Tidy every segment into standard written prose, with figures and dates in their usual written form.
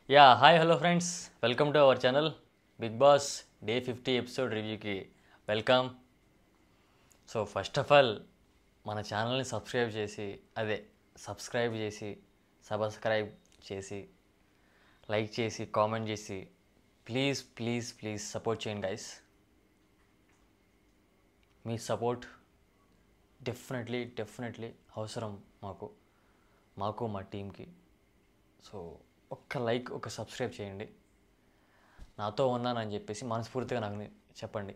Hi hello friends, welcome to our channel Bigg Boss day 50 episode రివ్యూకి welcome. So first of all మన ఛానల్ని subscribe చేసి like చేసి comment చేసి please please please support చేయండి guys. మీ సపోర్ట్ డెఫినెట్లీ అవసరం మాకు మా టీంకి. సో ఒక్క లైక్, ఒక సబ్స్క్రైబ్ చేయండి. నాతో ఉన్నానని చెప్పేసి మనస్ఫూర్తిగా నాకు చెప్పండి.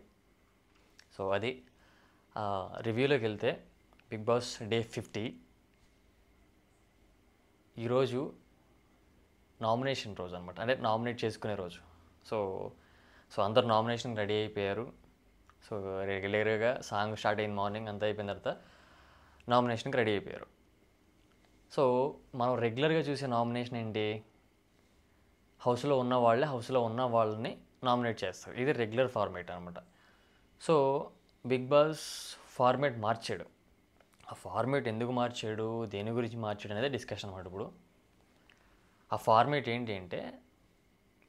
సో అది రివ్యూలోకి వెళ్తే, బిగ్ బాస్ డే 50 ఈరోజు నామినేషన్ రోజు అనమాట. అంటే నామినేట్ చేసుకునే రోజు. సో అందరు నామినేషన్ రెడీ అయిపోయారు. సో రెగ్యులర్గా సాంగ్ స్టార్ట్ అయిన మార్నింగ్ అంతా అయిపోయిన తర్వాత నామినేషన్కి రెడీ అయిపోయారు. సో మనం రెగ్యులర్గా చూసే నామినేషన్ ఏంటి? హౌస్లో ఉన్న వాళ్ళని నామినేట్ చేస్తారు. ఇది రెగ్యులర్ ఫార్మేట్ అనమాట. సో బిగ్ బాస్ ఫార్మేట్ మార్చాడు. ఆ ఫార్మేట్ ఎందుకు మార్చాడు, దేని గురించి మార్చాడు అనేది డిస్కషన్ అనమాట. ఇప్పుడు ఆ ఫార్మేట్ ఏంటి అంటే,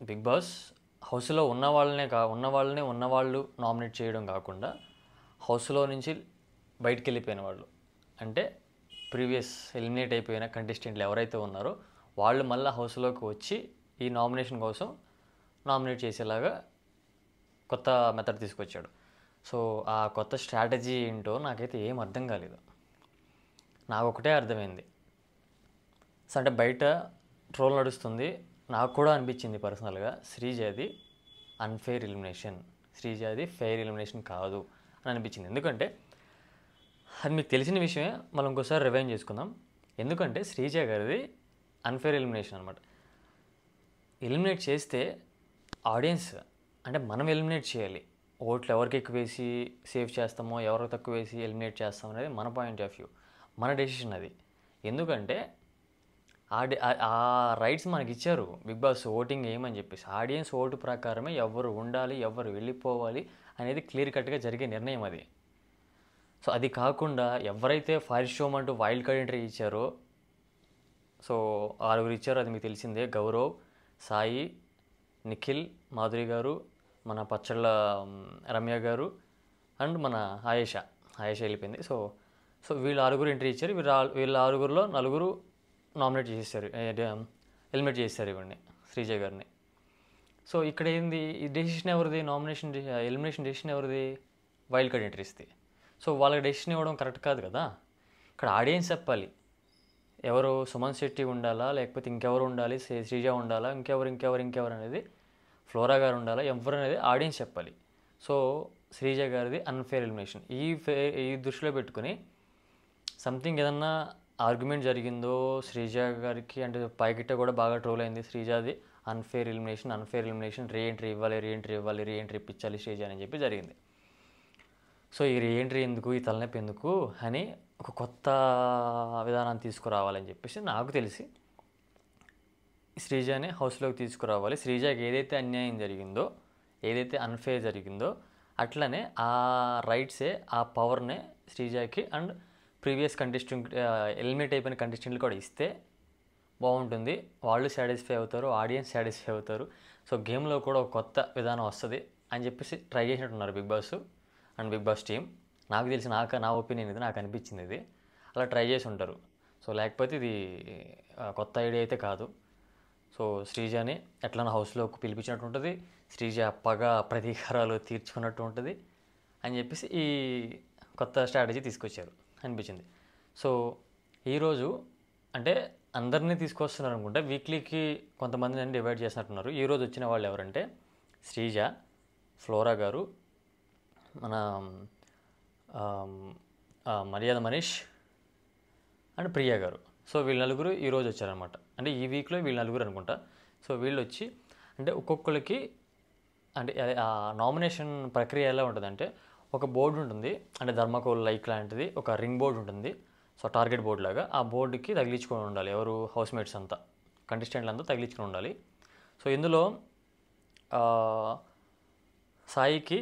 బిగ్ బాస్ హౌస్లో ఉన్నవాళ్ళు నామినేట్ చేయడం కాకుండా, హౌస్లో నుంచి బయటికి వెళ్ళిపోయిన వాళ్ళు, అంటే ప్రీవియస్ ఎలిమినేట్ అయిపోయిన కంటెస్టెంట్లు ఎవరైతే ఉన్నారో వాళ్ళు మళ్ళీ హౌస్లోకి వచ్చి ఈ నామినేషన్ కోసం నామినేట్ చేసేలాగా కొత్త మెథడ్ తీసుకొచ్చాడు. సో ఆ కొత్త స్ట్రాటజీ ఏంటో నాకైతే ఏం అర్థం కాలేదు. నాకు ఒకటే అర్థమైంది. సో అంటే బయట ట్రోల్ నడుస్తుంది, నాకు కూడా అనిపించింది పర్సనల్గా, శ్రీజాది అన్ఫెయిర్ ఎలిమినేషన్, శ్రీజాది ఫెయిర్ ఎలిమినేషన్ కాదు అని అనిపించింది. ఎందుకంటే అది మీకు తెలిసిన విషయమే, మనం ఇంకోసారి రివైండ్ చేసుకుందాం. ఎందుకంటే శ్రీజ గారిది అన్ఫెయిర్ ఎలిమినేషన్ అనమాట. ఎలిమినేట్ చేస్తే ఆడియన్స్, అంటే మనం ఎలిమినేట్ చేయాలి. ఓట్లు ఎవరికి ఎక్కువ వేసి సేవ్ చేస్తామో, ఎవరికి తక్కువ వేసి ఎలిమినేట్ చేస్తామో అనేది మన పాయింట్ ఆఫ్ వ్యూ, మన డెసిషన్ అది. ఎందుకంటే ఆ రైట్స్ మనకి ఇచ్చారు బిగ్ బాస్, ఓటింగ్ ఏమని చెప్పేసి. ఆడియన్స్ ఓటు ప్రకారమే ఎవరు ఉండాలి, ఎవరు వెళ్ళిపోవాలి అనేది క్లియర్ కట్గా జరిగే నిర్ణయం అది. సో అది కాకుండా ఎవరైతే ఫైర్ షో అంటూ వైల్డ్ కార్డ్ ఎంట్రీ ఇచ్చారో, సో 6 ఇచ్చారో, అది మీకు తెలిసిందే. గౌరవ్, సాయి, నిఖిల్, మాధురి గారు, మన పచ్చళ్ళ రమ్య గారు అండ్ మన ఆయేష వెళ్ళిపోయింది. సో వీళ్ళు 6 ఎంట్రీ ఇచ్చారు. వీళ్ళ 6లో 4 నామినేట్ చేసేసారు, ఎలిమినేట్ చేసేసారు ఇవన్నీ, శ్రీజ గారిని. సో ఇక్కడ ఏంది, ఈ డెసిషన్ ఎవరిది? ఎలిమినేషన్ డెసిషన్ ఎవరిది? వైల్డ్ కార్డ్ ఎంట్రీస్ది. సో వాళ్ళకి డెసిషన్ ఇవ్వడం కరెక్ట్ కాదు కదా. ఇక్కడ ఆడియన్స్ చెప్పాలి, ఎవరు సుమన్ శెట్టి ఉండాలా, లేకపోతే ఇంకెవరు ఉండాలి, శ్రీజ ఉండాలా, ఇంకెవరు అనేది, ఫ్లోరా గారు ఉండాలా, ఎవరు అనేది ఆడియన్స్ చెప్పాలి. సో శ్రీజ గారిది అన్ఫెయిర్ ఎలిమినేషన్. ఈ దృష్టిలో పెట్టుకుని సంథింగ్ ఏదన్నా ఆర్గ్యుమెంట్ జరిగిందో శ్రీజ గారికి, అంటే పైకిట్ట కూడా బాగా ట్రోల్ అయింది, శ్రీజాది అన్ఫెయిర్ ఎలిమినేషన్, రీఎంట్రీ ఇప్పించాలి శ్రీజ అని చెప్పి జరిగింది. సో ఈ రీఎంట్రీ ఎందుకు, ఈ తలనొప్పి ఎందుకు అని ఒక కొత్త విధానాన్ని తీసుకురావాలని చెప్పేసి నాకు తెలిసి శ్రీజాని హౌస్లోకి తీసుకురావాలి. శ్రీజాకి ఏదైతే అన్యాయం జరిగిందో, ఏదైతే అన్ఫెయిర్ జరిగిందో, అట్లనే ఆ రైట్సే, ఆ పవర్నే శ్రీజాకి అండ్ ప్రీవియస్ ఎలిమినేట్ అయిపోయిన కంటెస్టెంట్లు కూడా ఇస్తే బాగుంటుంది. వాళ్ళు సాటిస్ఫై అవుతారు, ఆడియన్స్ సాటిస్ఫై అవుతారు. సో గేమ్లో కూడా ఒక కొత్త విధానం వస్తుంది అని చెప్పేసి ట్రై చేసినట్టున్నారు Bigg Boss and Bigg Boss team. నాకు తెలిసి, నా ఒపీనియన్ ఇది, నాకు అనిపించింది ఇది. అలా ట్రై చేసి ఉంటారు. సో లేకపోతే ఇది కొత్త ఐడియా అయితే కాదు. సో శ్రీజాని ఎట్లన్నా హౌస్లోకి పిలిపించినట్టు ఉంటుంది, శ్రీజ పగ ప్రతీకారాలు తీర్చుకున్నట్టు ఉంటుంది అని చెప్పేసి ఈ కొత్త స్ట్రాటజీ తీసుకొచ్చారు అనిపించింది. సో ఈరోజు అంటే అందరినీ తీసుకొస్తున్నారు అనుకుంటే, వీక్లీకి కొంతమందిని డివైడ్ చేసినట్టున్నారు. ఈరోజు వచ్చిన వాళ్ళు ఎవరంటే శ్రీజ, ఫ్లోరా గారు, మన మర్యాద మనీష్ అండ్ ప్రియా గారు. సో వీళ్ళ 4 ఈరోజు వచ్చారనమాట. అంటే ఈ వీక్లో వీళ్ళ 4 అనుకుంటా. సో వీళ్ళు వచ్చి, అంటే ఒక్కొక్కరికి, అంటే ఆ నామినేషన్ ప్రక్రియ ఎలా ఉంటుందంటే, ఒక బోర్డు ఉంటుంది, అంటే ధర్మకోల్ లైక్ లాంటిది, ఒక రింగ్ బోర్డు ఉంటుంది. సో టార్గెట్ బోర్డు లాగా ఆ బోర్డుకి తగిలించుకొని ఉండాలి, ఎవరు హౌస్మేట్స్ అంతా, కంటెస్టెంట్లు అంతా తగిలించుకొని ఉండాలి. సో ఇందులో సాయికి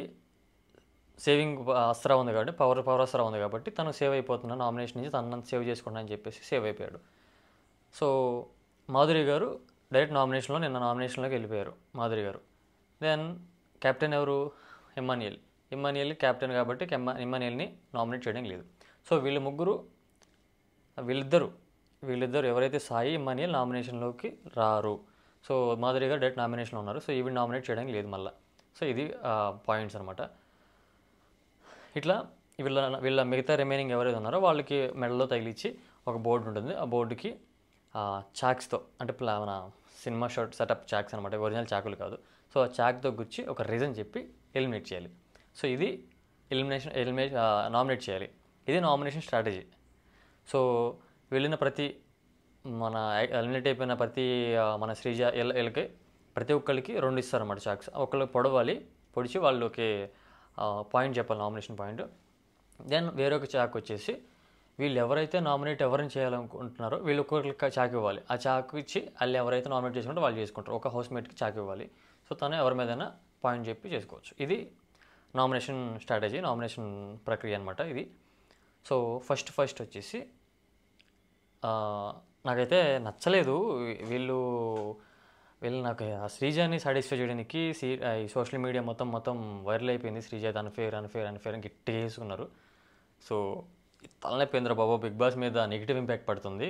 సేవింగ్ అస్త్రా ఉంది కాబట్టి, పవర్ అస్త్రా ఉంది కాబట్టి తను సేవ్ అయిపోతున్నాను, నామినేషన్ నుంచి తనని సేవ్ చేసుకున్నా అని చెప్పేసి సేవ్ అయిపోయాడు. సో మాధురి గారు డైరెక్ట్ నామినేషన్లో నిన్న నామినేషన్లోకి వెళ్ళిపోయారు మాధురి గారు. దెన్ కెప్టెన్ ఎవరు? ఇమ్మాన్యుయల్ కెప్టెన్ కాబట్టి ఇమ్మాన్యుయల్ని నామినేట్ చేయడం లేదు. సో వీళ్ళిద్దరు ఎవరైతే సాయి ఇమ్మాన్యుయల్ నామినేషన్లోకి రారు. సో మాధురి గారు డైరెక్ట్ నామినేషన్లో ఉన్నారు. సో ఈవిడ నామినేట్ చేయడానికి లేదు మళ్ళీ. సో ఇది పాయింట్స్ అనమాట. ఇట్లా వీళ్ళ మిగతా రిమైనింగ్ ఎవరైతే ఉన్నారో వాళ్ళకి మెడలో తగిలిచ్చి ఒక బోర్డు ఉంటుంది. ఆ బోర్డుకి చాక్స్తో, అంటే మన సినిమా షాట్ సెటప్ చాక్స్ అనమాట, ఒరిజినల్ చాకులు కాదు. సో ఆ చాక్తో గుచ్చి ఒక రీజన్ చెప్పి ఎలిమినేట్ చేయాలి. సో ఇది నామినేట్ చేయాలి. ఇది నామినేషన్ స్ట్రాటజీ. సో వెళ్ళిన మన ఎలిమినేట్ అయిపోయిన మన శ్రీజ వీళ్ళకి ప్రతి ఒక్కరికి 2 ఇస్తారన్నమాట చాక్స్. ఒకళ్ళకి పొడిచి వాళ్ళకి పాయింట్ చెప్పాలి, నామినేషన్ పాయింట్. దెన్ వేరొక చాక్ వచ్చేసి వీళ్ళు ఎవరైతే ఎవరిని చేయాలనుకుంటున్నారో వీళ్ళు ఒక్కొక్కరికి చాకు ఇవ్వాలి. ఆ చాకు ఇచ్చి వాళ్ళు ఎవరైతే నామినేట్ చేసుకుంటారో వాళ్ళు చేసుకుంటారు. ఒక హౌస్మేట్కి చాకు ఇవ్వాలి. సో తను ఎవరి మీదైనా పాయింట్ చెప్పి చేసుకోవచ్చు. ఇది నామినేషన్ స్ట్రాటజీ, నామినేషన్ ప్రక్రియ అనమాట ఇది. సో ఫస్ట్ వచ్చేసి నాకైతే నచ్చలేదు వీళ్ళు నాకు ఆ శ్రీజాని సాటిస్ఫై చేయడానికి ఈ సోషల్ మీడియా మొత్తం వైరల్ అయిపోయింది. శ్రీజ అన్ఫేర్ అని గట్టిగా వేసుకున్నారు. సో తలనొప్పిందిరా బాబు, బిగ్ బాస్ మీద నెగిటివ్ ఇంపాక్ట్ పడుతుంది.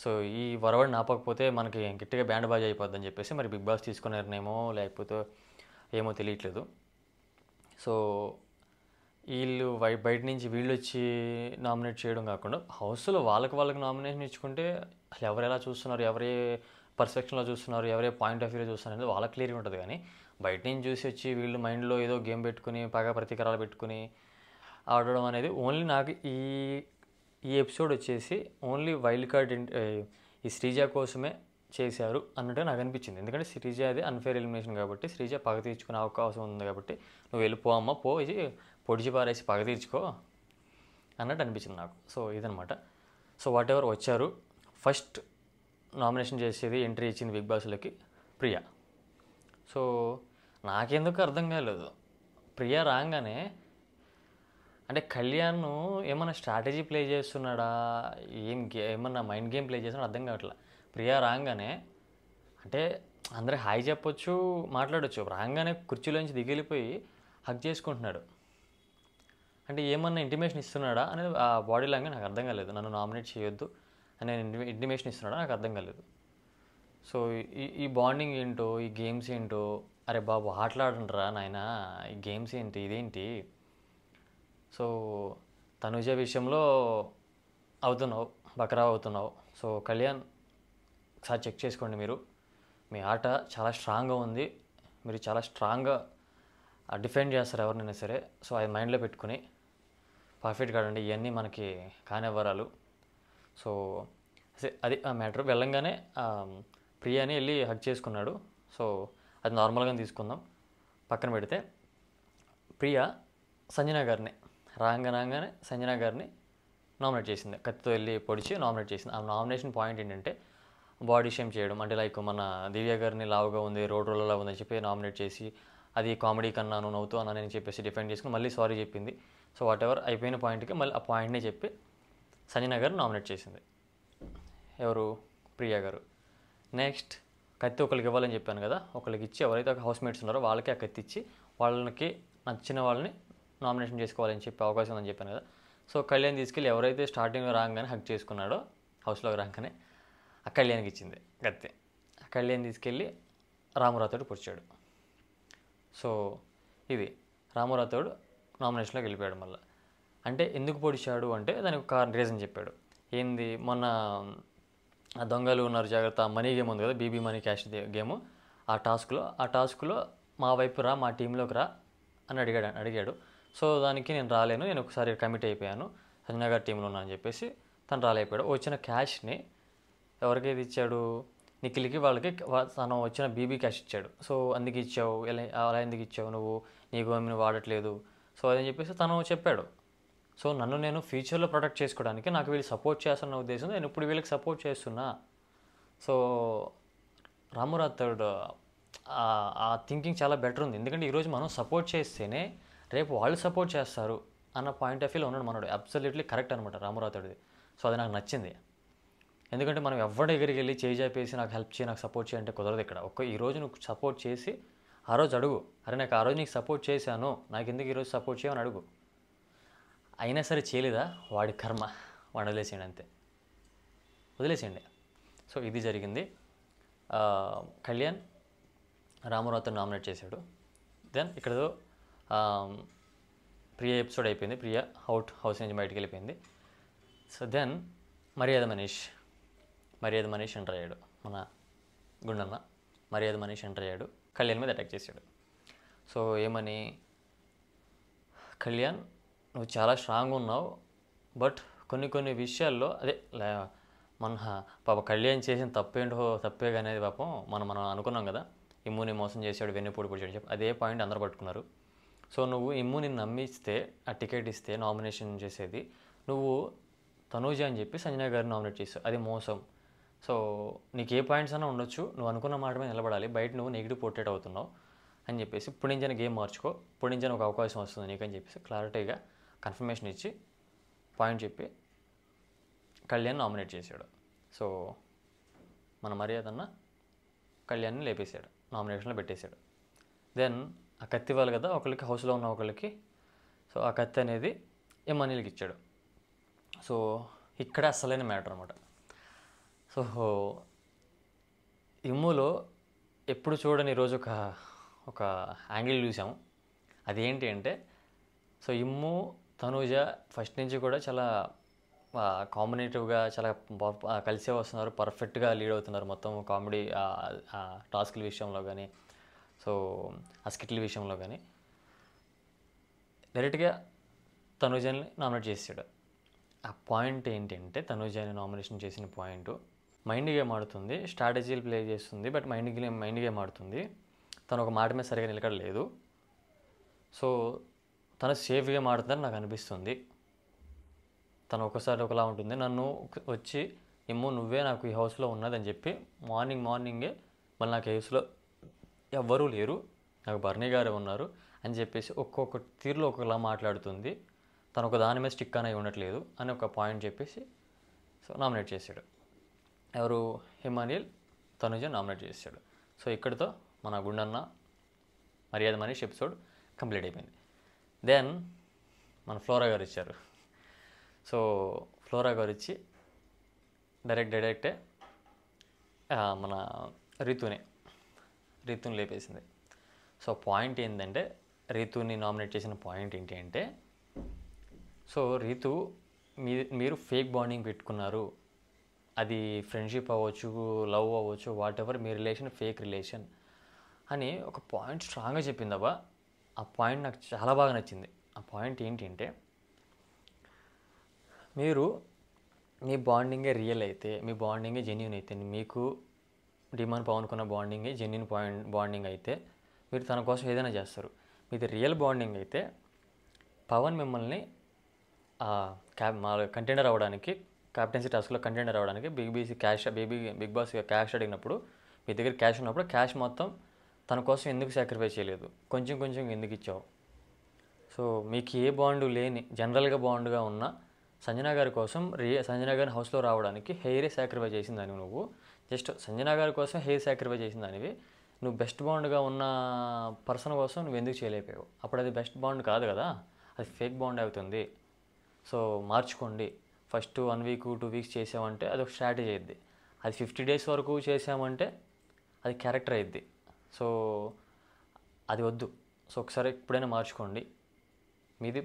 సో ఈ వరవడిని ఆపకపోతే మనకి గట్టిగా బ్యాండ్ బాజీ అయిపోద్ది అని చెప్పేసి మరి బిగ్ బాస్ తీసుకున్నారనేమో లేకపోతే ఏమో తెలియట్లేదు. సో వీళ్ళు బయట నుంచి వీళ్ళు వచ్చి నామినేట్ చేయడం కాకుండా హౌస్లో వాళ్ళకి నామినేషన్ ఇచ్చుకుంటే అసలు ఎవరు ఎలా చూస్తున్నారు, ఎవరే పర్స్పెక్షన్లో చూస్తున్నారు, ఎవరే పాయింట్ ఆఫ్ వ్యూలో చూస్తున్నారు అనేది వాళ్ళకి క్లియర్గా ఉంటుంది. కానీ బయట నుంచి చూసి వచ్చి వీళ్ళు మైండ్లో ఏదో గేమ్ పెట్టుకుని పగ ప్రతీకారాలు పెట్టుకుని ఆడడం అనేది ఓన్లీ నాకు ఈ ఎపిసోడ్ వచ్చేసి ఓన్లీ వైల్డ్ కార్డ్ ఈ శ్రీజ కోసమే చేశారు అన్నట్టు నాకు అనిపించింది. ఎందుకంటే శ్రీజ అది అన్ఫేర్ ఎలిమినేషన్ కాబట్టి శ్రీజ పగ తీర్చుకునే అవకాశం ఉంది కాబట్టి నువ్వు వెళ్ళిపో అమ్మ, పోయి పొడిచి పారేసి పగ తీర్చుకో అన్నట్టు అనిపించింది నాకు. సో ఇదనమాట. సో వాట్ ఎవర్ వచ్చారు. ఫస్ట్ నామినేషన్ చేసేది ఎంట్రీ ఇచ్చింది బిగ్ బాస్లోకి ప్రియా. సో నాకెందుకు అర్థం కాలేదు, ప్రియా రాగానే అంటే కళ్యాణ్ ఏమన్నా స్ట్రాటజీ ప్లే చేస్తున్నాడా, ఏమన్నా మైండ్ గేమ్ ప్లే చేస్తున్నాడా అర్థం కావట్లా. ప్రియా రాగానే అంటే అందరూ హాయ్ చెప్పొచ్చు, మాట్లాడచ్చు, రాగానే కుర్చీలోంచి దిగిలిపోయి హగ్ చేసుకుంటున్నాడు. అంటే ఏమన్నా ఇంటిమేషన్ ఇస్తున్నాడా అనేది ఆ బాడీ లాంగ్వేజ్ నాకు అర్థం కాలేదు. నన్ను నామినేట్ చేయొద్దు అనే ఇంటిమేషన్ ఇస్తున్నాడా నాకు అర్థం కాలేదు. సో ఈ బాండింగ్ ఏంటో, ఈ గేమ్స్ ఏంటో, అరే బాబు ఆటలాడండిరా నాయన, ఈ గేమ్స్ ఏంటి, ఇదేంటి. సో తనుజ విషయంలో బకరా అవుతున్నావు. సో కళ్యాణ్ ఒకసారి చెక్ చేసుకోండి, మీ ఆట చాలా స్ట్రాంగ్గా ఉంది, మీరు చాలా స్ట్రాంగ్గా డిఫెండ్ చేస్తారు ఎవరినైనా సరే. సో అది మైండ్లో పెట్టుకుని పర్ఫెక్ట్గా ఆడండి. ఇవన్నీ మనకి కానివ్వరాలు. సో అది ఆ మ్యాటర్. వెళ్ళంగానే ప్రియాని వెళ్ళి హగ్ చేసుకున్నాడు. సో అది నార్మల్గా తీసుకుందాం, పక్కన పెడితే ప్రియా సంజన గారిని రాగానే సంజన గారిని నామినేట్ చేసింది. కత్తితో వెళ్ళి పొడిచి నామినేట్ చేసింది. ఆ నామినేషన్ పాయింట్ ఏంటంటే బాడీ షేమ్ చేయడం. అంటే లైక్ మన దివ్య గారిని లావుగా ఉంది, రోడ్ రోలర్లా ఉందని చెప్పి నామినేట్ చేసి అది కామెడీ కన్నాను, నవ్వుతూ అన్నానని చెప్పేసి డిఫెండ్ చేసుకుని మళ్ళీ సారీ చెప్పింది. సో వాట్ ఎవర్ అయిపోయిన పాయింట్కి మళ్ళీ ఆ పాయింట్నే చెప్పి సంజన గారు నామినేట్ చేసింది. ఎవరు? ప్రియా గారు. నెక్స్ట్ కత్తి ఒకరికి ఇవ్వాలని చెప్పాను కదా, ఒకరికి ఇచ్చి ఎవరైతే ఒక హౌస్మేట్స్ ఉన్నారో వాళ్ళకి ఆ కత్తి ఇచ్చి వాళ్ళకి నచ్చిన వాళ్ళని నామినేషన్ చేసుకోవాలని చెప్పి అవకాశం ఉందని చెప్పాను కదా. సో కళ్యాణ్ తీసుకెళ్ళి ఎవరైతే స్టార్టింగ్లో రాగానే హక్ చేసుకున్నాడో హౌస్లోకి రాగానే ఆ కళ్యాణ్కి ఇచ్చింది కత్తి. ఆ కళ్యాణ్ తీసుకెళ్ళి రామురాతోడు పొడిచాడు. సో ఇది రామురాతోడు నామినేషన్లోకి వెళ్ళిపోయాడు మళ్ళీ. అంటే ఎందుకు పొడిచాడు అంటే దానికి ఒక రీజన్ చెప్పాడు. ఏంది, మొన్న ఆ దొంగలు ఉన్నారు జాగ్రత్త మనీ గేమ్ ఉంది కదా, బీబీ మనీ క్యాష్ గేమ్, ఆ టాస్క్లో మా వైపు రా, మా టీంలోకి రా అని అడిగాడు. సో దానికి నేను రాలేను, నేను ఒకసారి కమిట్ అయిపోయాను, సంజన గారి టీంలో ఉన్నా అని చెప్పేసి తను రాలేకపోయాడు. వచ్చిన క్యాష్ని ఎవరికైతే ఇచ్చాడు, నిఖిల్కి, వాళ్ళకి తను వచ్చిన బీబీ క్యాష్ ఇచ్చాడు. సో అందుకు ఇచ్చావు, అలా ఎందుకు ఇచ్చావు, నువ్వు నీ గోమిని వాడట్లేదు, సో అదని చెప్పేసి తను చెప్పాడు. సో నన్ను నేను ఫ్యూచర్లో ప్రొటెక్ట్ చేసుకోవడానికి నాకు వీళ్ళు సపోర్ట్ చేస్తున్న ఉద్దేశంతో నేను ఇప్పుడు వీళ్ళకి సపోర్ట్ చేస్తున్నా. సో రామురాథోడ్ ఆ థింకింగ్ చాలా బెటర్ ఉంది. ఎందుకంటే ఈరోజు మనం సపోర్ట్ చేస్తేనే రేపు వాళ్ళు సపోర్ట్ చేస్తారు అన్న పాయింట్ ఆఫ్ వ్యూలో ఉన్నాడు మనోడు. అబ్సల్యూట్లీ కరెక్ట్ అనమాట రామురాథోడిది. సో అది నాకు నచ్చింది. ఎందుకంటే మనం ఎవరి దగ్గరికి వెళ్ళి చేయి చాపేసి నాకు హెల్ప్ చేయి, నాకు సపోర్ట్ చేయి అంటే కుదరదు ఇక్కడ. ఈరోజు నువ్వు సపోర్ట్ చేసి ఆ రోజు అడుగు, అరే నాకు ఆ రోజు నీకు సపోర్ట్ చేశాను, నాకు ఎందుకు ఈరోజు సపోర్ట్ చేయమని అడుగు. అయినా సరే చేయలేదా, వాడి కర్మ, వాడు వదిలేసేయండి అంతే, వదిలేసేయండి. సో ఇది జరిగింది. కళ్యాణ్ రామారావుతో నామినేట్ చేశాడు. దెన్ ఇక్కడ ప్రియ ఎపిసోడ్ అయిపోయింది, ప్రియ హౌస్ నుంచి బయటికి వెళ్ళిపోయింది. సో దెన్ మర్యాద మనీష్ ఎంటర్ అయ్యాడు. మన గుండన్న మర్యాద మనీష్ ఎంటర్ అయ్యాడు, కళ్యాణ్ మీద అటాక్ చేశాడు. సో ఏమని, కళ్యాణ్ నువ్వు చాలా స్ట్రాంగ్ ఉన్నావు, బట్ కొన్ని విషయాల్లో అదే మన పాప కళ్యాణ్ చేసిన తప్పే అనేది పాపం మనం అనుకున్నాం కదా, ఇమ్ముని మోసం చేశాడు, వెన్నెపూడి పొడిచాడు చెప్పి, అదే పాయింట్ అందరూ పట్టుకున్నారు. సో నువ్వు ఇమ్ముని నమ్మిస్తే ఆ టికెట్ ఇస్తే నామినేషన్ చేసేది, నువ్వు తనూజ అని చెప్పి సంజన గారిని నామినేట్ చేస్తావు, అది మోసం. సో నీకు ఏ పాయింట్స్ అయినా ఉండొచ్చు, నువ్వు అనుకున్న మాట మీద నిలబడాలి, బయట నువ్వు నెగిటివ్ పోర్ట్రేట్ అవుతున్నావు అని చెప్పేసి ఇప్పుడు నుంచి గేమ్ మార్చుకో, ఇప్పుడు నుంచి ఒక అవకాశం వస్తుంది నీకు అని చెప్పేసి క్లారిటీగా కన్ఫర్మేషన్ ఇచ్చి పాయింట్ చెప్పి కళ్యాణ్ నామినేట్ చేశాడు. సో మన మర్యాద అన్న కళ్యాణ్ని లేపేశాడు, నామినేషన్లో పెట్టేశాడు. దెన్ ఆ కత్తి ఇవ్వాలి కదా ఒకరికి, హౌస్లో ఉన్న ఒకరికి. సో ఆ కత్తి అనేది ఎమ్మెల్యేకి ఇచ్చాడు. సో ఇక్కడ అసలైన మ్యాటర్ అనమాట. సో ఇమ్ములో ఎప్పుడు చూడని ఈరోజు ఒక యాంగిల్ చూసాము. అదేంటి అంటే, సో ఇమ్ము తనూజ ఫస్ట్ నుంచి కూడా చాలా కాంబినేటివ్గా చాలా కలిసే వస్తున్నారు, పర్ఫెక్ట్గా లీడ్ అవుతున్నారు మొత్తం కామెడీ టాస్క్ల విషయంలో కానీ, సో ఆ స్కిట్ల విషయంలో కానీ. డైరెక్ట్గా తనూజని నామినేట్ చేసాడు. ఆ పాయింట్ ఏంటంటే, తనూజని నామినేషన్ చేసిన పాయింట్ మైండ్ గేమ్ ఆడుతుంది, స్ట్రాటజీలు ప్లే చేస్తుంది, బట్ మైండ్ గేమ్ ఆడుతుంది. తను ఒక మాట మీద సరిగా నిలకడలేదు. సో తను సేఫ్గా ఆడుతుందని నాకు అనిపిస్తుంది. తను ఒకసారి ఒకలా ఉంటుంది, నన్ను వచ్చి ఏమో నువ్వే నాకు ఈ హౌస్లో ఉన్నదని చెప్పి మార్నింగే మళ్ళీ నాకు హౌస్లో ఎవ్వరూ లేరు, నాకు బర్నీ గారే ఉన్నారు అని చెప్పేసి ఒక్కొక్క తీరులో ఒకలా మాట్లాడుతుంది, తను ఒక దాని మీద స్టిక్ అనేవి ఉండట్లేదు అని ఒక పాయింట్ చెప్పేసి సో నామినేట్ చేశాడు. ఎవరు, హిమానియల్ తనుజ నామినేట్ చేశాడు. సో ఇక్కడితో మన గుండన్న మర్యాద మనీష్ ఎపిసోడ్ కంప్లీట్ అయిపోయింది. దెన్ మన ఫ్లోరా గారు ఇచ్చారు. సో ఫ్లోరా గారు ఇచ్చి డైరెక్టే మన రీతుని లేపేసింది. సో పాయింట్ ఏంటంటే, రీతుని నామినేట్ చేసిన పాయింట్ ఏంటి అంటే, సో రీతు మీరు ఫేక్ బాండింగ్ పెట్టుకున్నారు, అది ఫ్రెండ్షిప్ అవ్వచ్చు, లవ్ అవ్వచ్చు, what ever, me relation fake relation అని ఒక పాయింట్ స్ట్రాంగ్గా చెప్పిందబ్బా. ఆ పాయింట్ నాకు చాలా బాగా నచ్చింది. ఆ పాయింట్ ఏంటంటే, మీరు మీ బాండింగే రియల్ అయితే, మీ బాండింగే జెన్యూన్ అయితే, మీకు డిమాండ్ పవన్కున్న బాండింగే జెన్యూన్ బాండింగ్ అయితే మీరు తన కోసం ఏదైనా చేస్తారు. మీది రియల్ బాండింగ్ అయితే పవన్ మిమ్మల్ని కంటెండర్ అవ్వడానికి, క్యాప్టెన్సీ టాస్క్లో కంటెండర్ అవ్వడానికి బిగ్ బాస్ క్యాష్ అడిగినప్పుడు మీ దగ్గర క్యాష్ ఉన్నప్పుడు క్యాష్ మొత్తం తన కోసం ఎందుకు సాక్రిఫైస్ చేయలేదు, కొంచెం ఎందుకు ఇచ్చావు? సో మీకు ఏ బాండు లేని జనరల్గా బాండుగా ఉన్న సంజన గారి కోసం సంజన గారిని హౌస్లో రావడానికి హెయిరే సాక్రిఫైస్ చేసిందానివి నువ్వు. జస్ట్ సంజన గారి కోసం హెయిర్ సాక్రిఫైస్ చేసిందానివి. నువ్వు బెస్ట్ బాండ్గా ఉన్న పర్సన్ కోసం నువ్వు ఎందుకు చేయలేకపోయావు? అప్పుడు అది బెస్ట్ బాండ్ కాదు కదా, అది ఫేక్ బాండ్ అవుతుంది. సో మార్చుకోండి. ఫస్ట్ 1 వీక్ 2 వీక్స్ చేసామంటే అది ఒక స్ట్రాటజీ అయ్యిద్ది. అది 50 డేస్ వరకు చేసామంటే అది క్యారెక్టర్ అయ్యిద్ది. సో అది వద్దు. సో ఒకసారి ఎప్పుడైనా మార్చుకోండి. మీది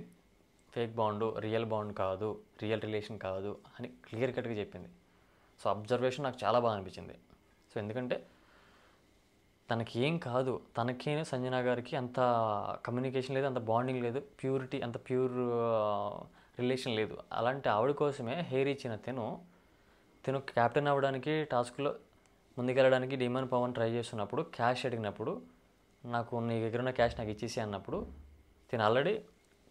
ఫేక్ బాండు, రియల్ బాండ్ కాదు, రియల్ రిలేషన్ కాదు అని క్లియర్ కట్గా చెప్పింది. సో అబ్జర్వేషన్ నాకు చాలా బాగా అనిపించింది. సో ఎందుకంటే తనకి ఏం కాదు, తనకి సంజన గారికి అంత కమ్యూనికేషన్ లేదు, అంత బాండింగ్ లేదు, ప్యూరిటీ అంత ప్యూర్ రిలేషన్ లేదు. అలాంటి ఆవిడ కోసమే హెయిర్ ఇచ్చిన తిను క్యాప్టెన్ అవ్వడానికి టాస్క్లో ముందుకెళ్ళడానికి డిమాండ్ పవన్ ట్రై చేస్తున్నప్పుడు క్యాష్ అడిగినప్పుడు నాకు నీ దగ్గర ఉన్న క్యాష్ నాకు ఇచ్చేసి అన్నప్పుడు తిను ఆల్రెడీ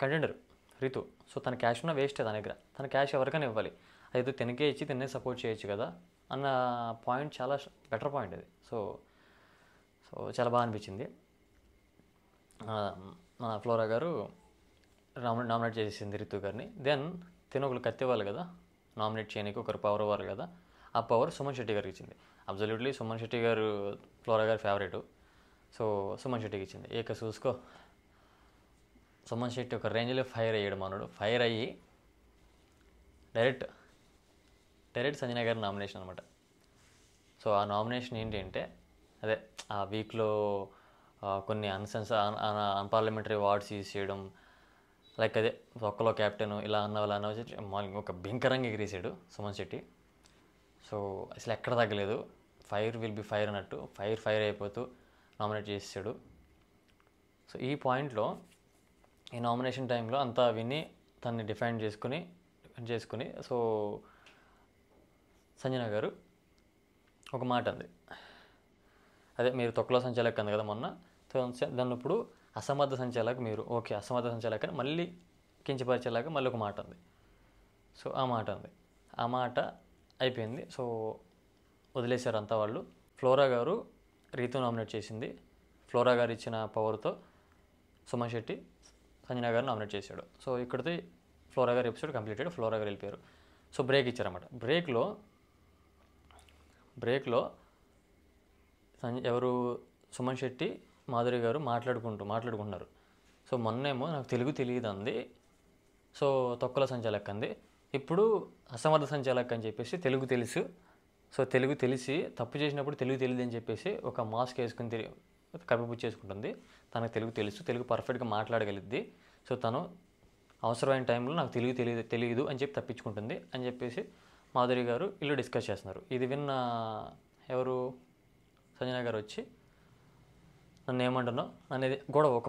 కంటెండర్ రీతు. సో తన క్యాష్ ఉన్న వేస్టే తన దగ్గర, తన క్యాష్ ఎవరికైనా ఇవ్వాలి, అది తినకే ఇచ్చి తిన్నే సపోర్ట్ చేయొచ్చు కదా అన్న పాయింట్ చాలా బెటర్ పాయింట్ అది. సో చాలా బాగా అనిపించింది. మన ఫ్లోరా గారు నామినేట్ చేసేసింది రితు గారిని. దెన్ తిను ఒకరు కత్తి ఇవ్వాలి కదా, నామినేట్ చేయడానికి ఒకరు పవర్ ఇవ్వాలి కదా, ఆ ఆ పవర్ సుమన్ శెట్టి గారికి ఇచ్చింది. అబ్జల్యూట్లీ సుమన్ శెట్టి గారు ఫ్లోరా గారి ఫేవరెట్. సో సుమన్ శెట్టికి ఇచ్చింది. ఇక చూసుకో, సుమన్ శెట్టి ఒక రేంజ్లో ఫైర్ అయ్యాడు మనోడు. ఫైర్ అయ్యి డైరెక్ట్ సంజన గారి నామినేషన్ అనమాట. సో ఆ నామినేషన్ ఏంటి అంటే అదే ఆ వీక్లో కొన్ని అన్పార్లమెంటరీ వార్డ్స్ యూజ్ చేయడం, లైక్ అదే ఒక్కలో క్యాప్టెన్ ఇలా అన్న ఒక భయంకరంగా ఎగిరేసాడు సుమన్ శెట్టి. సో అసలు ఎక్కడ తగ్గలేదు, ఫైర్ విల్ బి ఫైర్ అన్నట్టు ఫైర్ అయిపోతూ నామినేట్ చేసాడు. సో ఈ పాయింట్లో ఈ నామినేషన్ టైంలో అంతా విని తన్ని డిఫైన్ చేసుకుని సో సంజన గారు ఒక మాట అంది. అదే మీరు తొక్కలో సంచాలక్ అంది కదా మొన్న. దాన్ని ఇప్పుడు అసమర్థ సంచాలక్ మీరు ఓకే అసమర్థ సంచాలక్ అని మళ్ళీ కించపరిచేలాగా మళ్ళీ ఒక మాట అంది. సో ఆ మాట అయిపోయింది. సో వదిలేశారు అంతా వాళ్ళు. ఫ్లోరా గారు రీతు నామినేట్ చేసింది. ఫ్లోరా గారు ఇచ్చిన పవర్తో సుమన్ శెట్టి సంజన గారు నామినేట్ చేశాడు. సో ఇక్కడితో ఫ్లోరా గారు ఎపిసోడ్ కంప్లీటెడ్. ఫ్లోరా గారు వెళ్ళిపోయారు. So break ఇచ్చారన్నమాట. బ్రేక్లో ఎవరు సుమన్ శెట్టి మాధురి గారు మాట్లాడుకుంటున్నారు. సో మొన్నేమో నాకు తెలుగు తెలియదు అంది, సో తొక్కల సంచాలక్ అంది. ఇప్పుడు అసమర్థ సంచాలక్ అని చెప్పేసి తెలుగు తెలుసు, సో తెలుగు తెలిసి తప్పు చేసినప్పుడు తెలుగు తెలియదు అని చెప్పేసి ఒక మాస్క్ వేసుకుని కప్పిపుచ్చేసుకుంటుంది. తనకు తెలుగు తెలుసు, తెలుగు పర్ఫెక్ట్గా మాట్లాడగలిద్ది. సో తను అవసరమైన టైంలో నాకు తెలుగు తెలియదు అని చెప్పి తప్పించుకుంటుంది అని చెప్పేసి మాధురి గారు ఇల్లు డిస్కస్ చేస్తున్నారు. ఇది విన్న ఎవరు సంజన గారు వచ్చి నన్ను ఏమంటున్నావు అనేది ఒక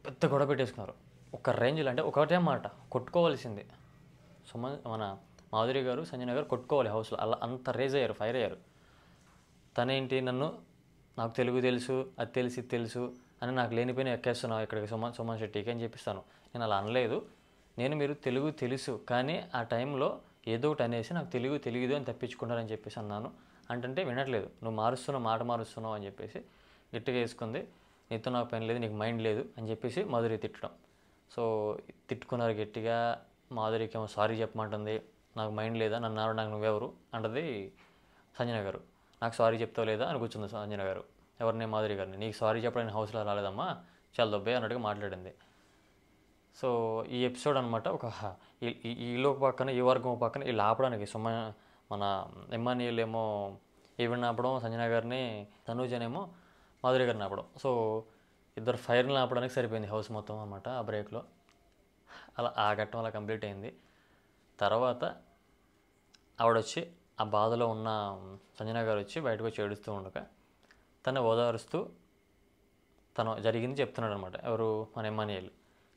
పెద్ద గొడవ పెట్టేసుకున్నారు. ఒక రేంజ్లో అంటే ఒకటే మాట కొట్టుకోవాల్సింది. మన మాధురి గారు సంజన గారు కొట్టుకోవాలి హౌస్లో. అలా అంత రేజ్ అయ్యారు, ఫైర్ అయ్యారు. తనేంటి నాకు తెలుగు తెలుసు, అది తెలుసు అని నాకు లేనిపోయిన ఎక్కేస్తున్నావు ఇక్కడికి సుమన్ శెట్టికి అని చెప్పిస్తాను. నేను అలా అనలేదు. మీరు తెలుగు తెలుసు కానీ ఆ టైంలో ఏదో ఒకటి అనేసి నాకు తెలుగు తెలియదు అని తప్పించుకున్నారని చెప్పేసి అన్నాను. అంటే వినట్లేదు, నువ్వు మాట మారుస్తున్నావు అని చెప్పేసి గట్టిగా వేసుకుంది. నీతో నాకు పని లేదు, నీకు మైండ్ లేదు అని చెప్పేసి మాధురి తిట్టడం. సో తిట్టుకున్నారు గట్టిగా. మాధురికి ఏమో సారీ చెప్పమంటుంది. నాకు మైండ్ లేదా, నాకు నువ్వెవరు అంటది సంజన గారు. నాకు సారీ చెప్తావు లేదా అని కూర్చుంది సంజన గారు. ఎవరిని? మాధురి గారిని. నీకు సారీ చెప్పడానికి హౌస్లో రాలేదమ్మా, చాలా దొబ్బే అన్నట్టుగా మాట్లాడింది. సో ఈ ఎపిసోడ్ అనమాట ఒక ఈలోక పక్కన ఈ వర్గం పక్కన వీళ్ళు ఆపడానికి మన ఎమ్మానియల్ ఏమో ఈవెన్ ఆపడం, సంజన గారిని తనూజనేమో మాధురి గారిని ఆపడం. సో ఇద్దరు ఫైర్ని ఆపడానికి సరిపోయింది హౌస్ మొత్తం అనమాట ఆ బ్రేక్లో. అలా ఆ ఘట్టం అలా కంప్లీట్ అయింది. తర్వాత ఆవిడొచ్చి ఆ బాధలో ఉన్న సంజన గారు వచ్చి బయటకు వచ్చి ఏడుస్తూ ఉండగా తను ఓదారుస్తూ తను జరిగింది చెప్తున్నాడు అనమాట. ఎవరు? మన ఎమ్మానియల్.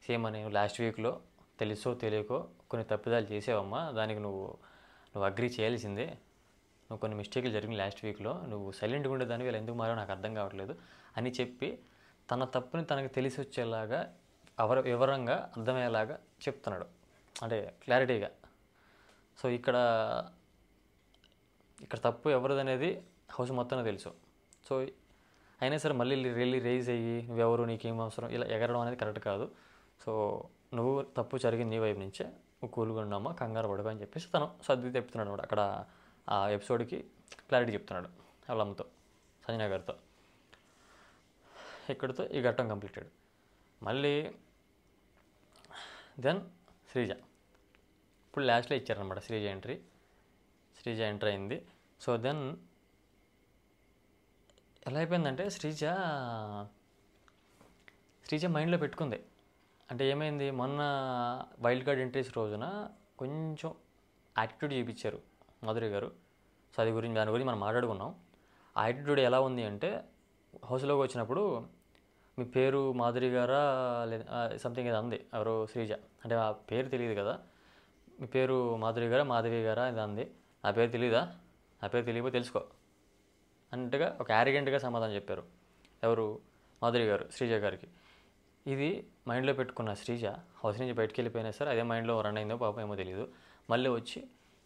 సేమ్ అని లాస్ట్ వీక్లో తెలుసో తెలియకో కొన్ని తప్పిదాలు చేసావమ్మా, దానికి నువ్వు అగ్రీ చేయాల్సిందే. నువ్వు కొన్ని మిస్టేక్లు జరిగిన లాస్ట్ వీక్లో నువ్వు సైలెంట్గా ఉండేదాన్ని, వీళ్ళు ఎందుకు మారో నాకు అర్థం కావట్లేదు అని చెప్పి తన తప్పుని తనకు తెలిసి వచ్చేలాగా వివరంగా అర్థమయ్యేలాగా చెప్తున్నాడు, అంటే క్లారిటీగా. సో ఇక్కడ తప్పు ఎవరిదనేది హౌస్ మొత్తానికి తెలుసు. సో అయినా సరే మళ్ళీ రేజ్ అయ్యి నువ్వెవరు, నీకేం అవసరం ఇలా ఎగరడం అనేది కరెక్ట్ కాదు. సో నువ్వు తప్పు జరిగింది నీ వైపు నుంచే, నువ్వు కూల్గా ఉండమ్మా, కంగారు పడకు అని చెప్పేసి తను సర్ది చెప్తున్నాడు అనమాట. అక్కడ ఆ ఎపిసోడ్కి క్లారిటీ చెప్తున్నాడు వాళ్ళమ్మతో, సంజన గారితో. ఇక్కడితో ఈ ఘట్టం కంప్లీటెడ్. మళ్ళీ దెన్ శ్రీజ. ఇప్పుడు లాస్ట్లో ఇచ్చారనమాట శ్రీజ ఎంట్రీ అయింది. సో దెన్ ఎలా అయిపోయిందంటే శ్రీజ మైండ్లో పెట్టుకుంది. అంటే ఏమైంది, మొన్న వైల్డ్ కార్డ్ ఎంట్రీస్ రోజున కొంచెం యాటిట్యూడ్ చూపించారు మాధురి గారు. సో దాని గురించి మనం మాట్లాడుకున్నాం. ఆ యాటిట్యూడ్ ఎలా ఉంది అంటే, హౌస్లోకి వచ్చినప్పుడు మీ పేరు మాధురి గారా లేదా సంథింగ్ ఏదో అంది ఎవరు శ్రీజ. అంటే ఆ పేరు తెలియదు కదా, మీ పేరు మాధురి గారా మాధవి గారా ఇది అంది. నా పేరు తెలియదా, నా పేరు తెలియకపోతే తెలుసుకో అన్నట్టుగా ఒక యారిగెంట్గా సమాధానం చెప్పారు ఎవరు? మాధురి గారు శ్రీజ గారికి. ఇది మైండ్లో పెట్టుకున్న శ్రీజ హౌస్ నుంచి బయటకు వెళ్ళిపోయినా సరే అదే మైండ్లో రన్ అయిందో పాపం ఏమో తెలియదు. మళ్ళీ వచ్చి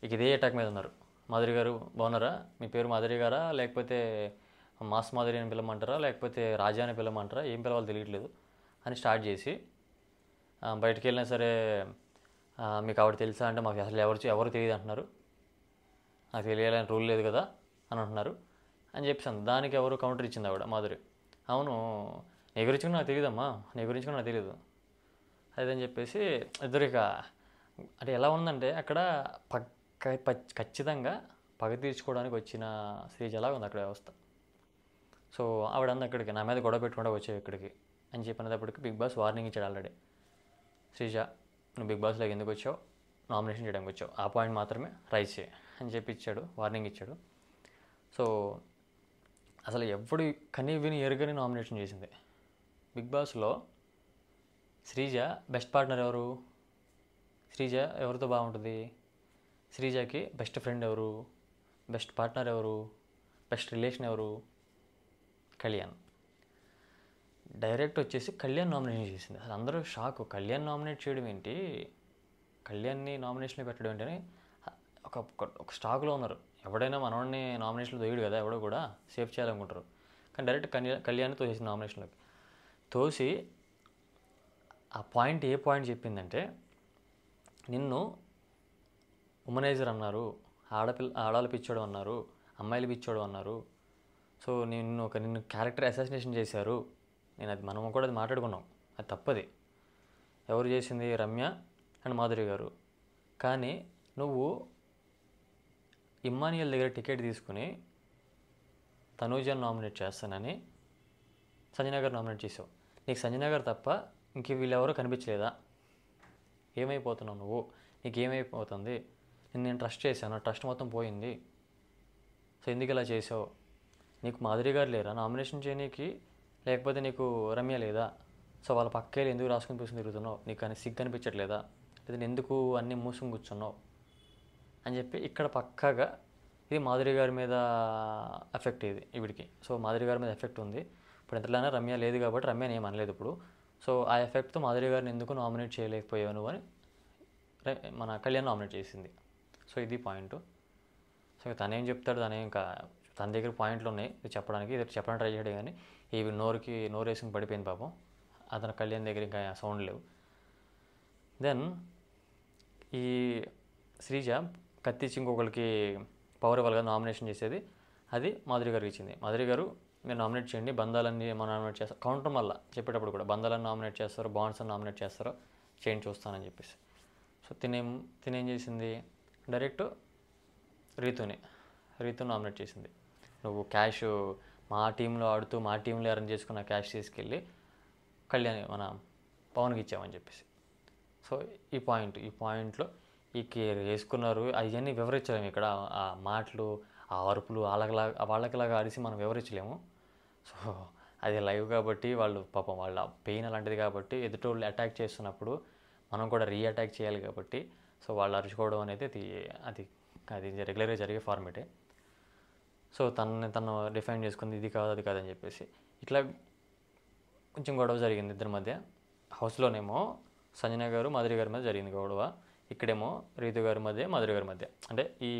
ఇదే అటాక్ మీద ఉన్నారు. మాధురి గారు బాగున్నారా, మీ పేరు మాధురి గారా లేకపోతే మాస్ మాధురి అని పిలవమంటారా లేకపోతే రాజా అని పిలవమంటారా, ఏం పిలవాలో తెలియట్లేదు అని స్టార్ట్ చేసి బయటికి వెళ్ళినా సరే మీకు ఆవిడ తెలుసా అంటే మాకు అసలు ఎవరు తెలియదు అంటున్నారు. నాకు తెలియాలని రూల్ లేదు కదా అని అంటున్నారు అని చెప్పేసి దానికి ఎవరు కౌంటర్ ఇచ్చింది ఆవిడ మాధురి. అవును, నీ గురించి కూడా నాకు తెలియదమ్మా, నీ గురించి కూడా నాకు తెలియదు అదని చెప్పేసి ఇద్దరు ఇక అంటే ఎలా ఉందంటే అక్కడ ఖచ్చితంగా పగ తీర్చుకోవడానికి వచ్చిన శ్రీజ ఎలా ఉంది అక్కడ వ్యవస్థ. సో ఆవిడ అంది అక్కడికి నా మీద గొడవ పెట్టుకుంటూ వచ్చావు ఇక్కడికి అని చెప్పినప్పటికి బిగ్ బాస్ వార్నింగ్ ఇచ్చాడు ఆల్రెడీ. శ్రీజ, నువ్వు బిగ్ బాస్లోకి ఎందుకు వచ్చావు, నామినేషన్ చేయడానికి వచ్చావు, ఆ పాయింట్ మాత్రమే రైజ్ చేయి అని చెప్పి ఇచ్చాడు, వార్నింగ్ ఇచ్చాడు. సో అసలు ఎప్పుడు కనీ విని ఎరుగని నామినేషన్ చేసింది బిగ్ బాస్లో. శ్రీజ బెస్ట్ పార్ట్నర్ ఎవరు, శ్రీజ ఎవరితో బాగుంటుంది, శ్రీజకి బెస్ట్ ఫ్రెండ్ ఎవరు, బెస్ట్ పార్ట్నర్ ఎవరు, బెస్ట్ రిలేషన్ ఎవరు, కళ్యాణ్. డైరెక్ట్ వచ్చేసి కళ్యాణ్ నామినేషన్ చేసింది. అసలు అందరూ షాక్, కళ్యాణ్ నామినేట్ చేయడం ఏంటి, కళ్యాణ్ని నామినేషన్లో పెట్టడం ఏంటి అని ఒక ఒక స్టాక్లో ఉన్నారు. ఎవడైనా మనవాడిని నామినేషన్లో తోయడు కదా, ఎవడో కూడా సేఫ్ చేయాలనుకుంటారు. కానీ డైరెక్ట్ కళ్యాణ్ని తోసేసి నామినేషన్లోకి తోసి ఆ పాయింట్ ఏ పాయింట్ చెప్పిందంటే, నిన్ను ఉమనైజర్ అన్నారు, ఆడవాళ్ళు పిచ్చోడు అన్నారు, అమ్మాయిలు పిచ్చోడు అన్నారు, సో నిన్ను క్యారెక్టర్ అసాసినేషన్ చేశారు. నేను అది మనం కూడా అది మాట్లాడుకున్నాం, అది తప్పది. ఎవరు చేసింది, రమ్య అండ్ మాధురి గారు. కానీ నువ్వు ఇమ్మానియల్ దగ్గర టికెట్ తీసుకుని తనూజని నామినేట్ చేస్తానని సంజన గారు నామినేట్ చేసావు. నీకు సంజన గారు తప్ప ఇంక వీళ్ళెవరూ కనిపించలేదా, ఏమైపోతున్నావు నువ్వు, నీకు ఏమైపోతుంది, నేను ట్రస్ట్ చేశాను, ట్రస్ట్ మొత్తం పోయింది, సో ఎందుకు ఇలా చేసావు, నీకు మాధురి గారు లేరా నామినేషన్ చేయనీకి, లేకపోతే నీకు రమ్య లేదా, సో వాళ్ళ పక్కేళ్ళు ఎందుకు రాసుకుని పూసుకుని తిరుగుతున్నావు, నీకు కానీ సిగ్గు అనిపించట్లేదా, లేదా ఎందుకు అన్నీ మూసుకుని కూర్చున్నావు అని చెప్పి ఇక్కడ పక్కాగా ఇది మాధురి గారి మీద ఎఫెక్ట్ ఇది ఈవిడికి. సో మాధురి గారి మీద ఎఫెక్ట్ ఉంది. ఇప్పుడు ఎంతలానే రమ్య లేదు కాబట్టి రమ్యని ఏం అనలేదు ఇప్పుడు. సో ఆ ఎఫెక్ట్తో మాధురి గారిని ఎందుకు నామినేట్ చేయలేకపోయావు నువ్వు అని మన కళ్యాణ్ నామినేట్ చేసింది. సో ఇది పాయింట్. సో తనేం చెప్తాడు, ఇంకా తన దగ్గర పాయింట్లు ఉన్నాయి ఇది చెప్పడానికి, ఇది చెప్పడానికి ట్రై చేయడం, కానీ ఇవి నోరు వేసుకుని పడిపోయింది పాపం. అతను కళ్యాణ్ దగ్గర ఇంకా సౌండ్ లేవు. దెన్ ఈ శ్రీజ కత్తిచ్చి ఇంకొకరికి పవర్ ఇవ్వాలి కదా నామినేషన్ చేసేది, అది మాధురి గారికి ఇచ్చింది. మాధురి గారు మీరు నామినేట్ చేయండి, బంధాలన్నీ మనం నామినేట్ చేస్తారు, కౌంటర్ మళ్ళీ చెప్పేటప్పుడు కూడా బంధాలను నామినేట్ చేస్తారో బాండ్స్ అని నామినేట్ చేస్తారో చేంజ్ చూస్తానని చెప్పేసి. సో తినేం చేసింది, డైరెక్ట్ రీతుని నామినేట్ చేసింది. నువ్వు క్యాష్ మా టీంలో ఆడుతూ మా టీంలో అరేంజ్ చేసుకున్న క్యాష్ తీసుకెళ్ళి కళ్యాణ్ మన పవన్కి ఇచ్చామని చెప్పేసి. సో ఈ పాయింట్లో ఈ వేసుకున్నారు అవన్నీ వివరించలేము ఇక్కడ. ఆ మాటలు, ఆ అరుపులు వాళ్ళకిలాగా ఆడిసి మనం వివరించలేము. సో అది లైవ్ కాబట్టి వాళ్ళు పాపం వాళ్ళ పెయిన్ అలాంటిది కాబట్టి ఎదుటోళ్ళు అటాక్ చేస్తున్నప్పుడు మనం కూడా రీఅటాక్ చేయాలి కాబట్టి సో వాళ్ళు అరుచుకోవడం అనేది అది రెగ్యులర్గా జరిగే ఫార్మేటే. సో తను డిఫైన్ చేసుకుంది ఇది కాదు అది కాదని చెప్పేసి. ఇట్లా కొంచెం గొడవ జరిగింది ఇద్దరి మధ్య. హౌస్లోనేమో సంజన గారు మాధురి గారి మధ్య జరిగింది గొడవ, ఇక్కడేమో రీతు గారి మధ్య మాధురి గారి మధ్య, అంటే ఈ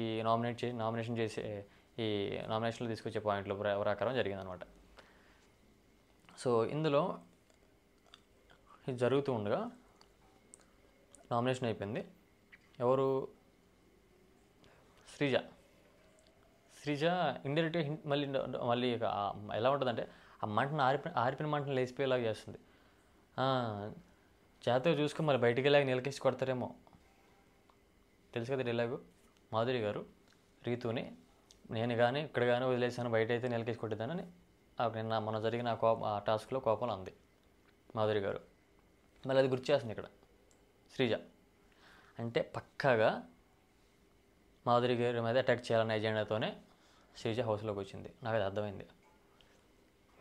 నామినేషన్లో తీసుకొచ్చే పాయింట్లో ప్రకారం జరిగిందనమాట. సో ఇందులో ఇది జరుగుతూ ఉండగా నామినేషన్ అయిపోయింది. ఎవరు, శ్రీజ ఇండైరెక్ట్గా మళ్ళీ ఎలా ఉంటుందంటే ఆ మంటను ఆరిపిన మంటను లేచిపోయేలాగా చేస్తుంది. జాతర చూసుకుని మళ్ళీ బయటికి వెళ్ళాక నిలకేసి కొడతారేమో, తెలుసు కదా డైలాగు. మాధురి గారు రీతుని నేను కానీ ఇక్కడ కానీ వదిలేసాను, బయట అయితే నిలకేసి కొట్టేదానని నిన్న మన జరిగిన ఆ టాస్క్లో కోపంలో ఉంది మాధురి గారు. మళ్ళీ అది గుర్తు చేస్తుంది ఇక్కడ శ్రీజ. అంటే పక్కాగా మాధురి గారి మీద అటాక్ చేయాలనే ఎజెండాతోనే శ్రీజ హౌస్లోకి వచ్చింది. నాకు అది అర్థమైంది.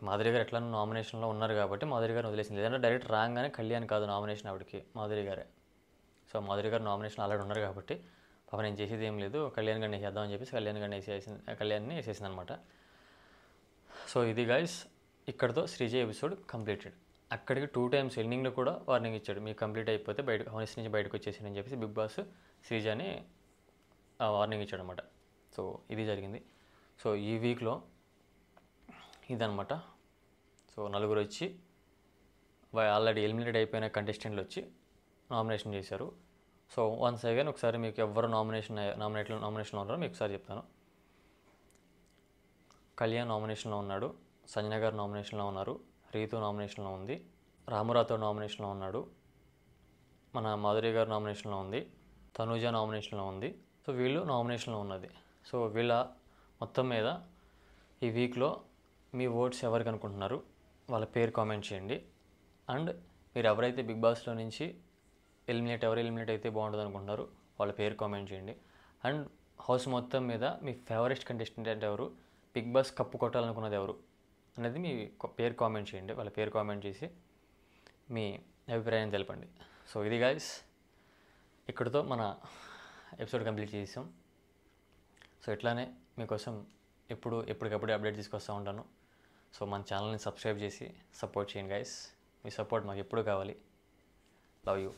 మాధురి గారు ఎట్లా నామినేషన్లో ఉన్నారు కాబట్టి మాధురి గారిని వదిలేసింది. లేదంటే డైరెక్ట్ రాగానే కళ్యాణ్ కాదు నామినేషన్, ఆవిడకి మాధురి గారే. సో మాధురి గారు నామినేషన్ ఆల్రెడీ ఉన్నారు కాబట్టి పాప నేను చేసేది ఏం లేదు, కళ్యాణ్ గారిని వేసేద్దామని చెప్పేసి కళ్యాణ్ని వేసేసింది అనమాట. సో ఇది గైస్, ఇక్కడితో శ్రీజ ఎపిసోడ్ కంప్లీటెడ్. అక్కడికి 2 times ఎండింగ్లో కూడా వార్నింగ్ ఇచ్చాడు, మీకు కంప్లీట్ అయిపోతే హౌస్ నుంచి బయటకు వచ్చేసి అని చెప్పేసి బిగ్ బాస్ శ్రీజని వార్నింగ్ ఇచ్చాడు అనమాట. సో ఇది జరిగింది. సో ఈ వీక్లో ఇదనమాట. సో నలుగురు వచ్చి ఆల్రెడీ ఎలిమినేట్ అయిపోయిన కంటెస్టెంట్లు వచ్చి నామినేషన్ చేశారు. సో వన్స్ అగైన్ ఒకసారి మీకు ఎవరు నామినేషన్లో ఉన్నారో మీకు ఒకసారి చెప్తాను. కళ్యాణ్ నామినేషన్లో ఉన్నాడు, సంజన గారు నామినేషన్లో ఉన్నారు, రీతు నామినేషన్లో ఉంది, రామురాథోడ్ నామినేషన్లో ఉన్నాడు, మన మాధురి గారు నామినేషన్లో ఉంది, తనూజ నామినేషన్లో ఉంది. సో వీళ్ళు నామినేషన్లో ఉన్నది. సో వీళ్ళ మొత్తం మీద ఈ వీక్లో మీ ఓట్స్ ఎవరికి అనుకుంటున్నారు వాళ్ళ పేరు కామెంట్ చేయండి. అండ్ మీరు ఎవరైతే బిగ్ బాస్లో నుంచి ఎవరు ఎలిమినేట్ అయితే బాగుంటుంది అనుకుంటున్నారు వాళ్ళ పేరు కామెంట్ చేయండి. అండ్ హౌస్ మొత్తం మీద మీ ఫేవరెట్ కంటెస్టెంట్ ఎవరు, బిగ్ బాస్ కప్పు కొట్టాలనుకున్నది ఎవరు అనేది మీ పేరు కామెంట్ చేయండి. వాళ్ళ పేరు కామెంట్ చేసి మీ అభిప్రాయం తెలపండి. సో ఇది గైస్, ఇక్కడితో మన ఎపిసోడ్ కంప్లీట్ చేసాం. సో ఇట్లానే మీకోసం ఎప్పటికప్పుడు అప్డేట్ తీసుకొస్తూ ఉంటాను. సో మన ఛానల్ని సబ్స్క్రైబ్ చేసి సపోర్ట్ చేయండి గైస్. మీ సపోర్ట్ మాకు ఎప్పుడు కావాలి. Love you.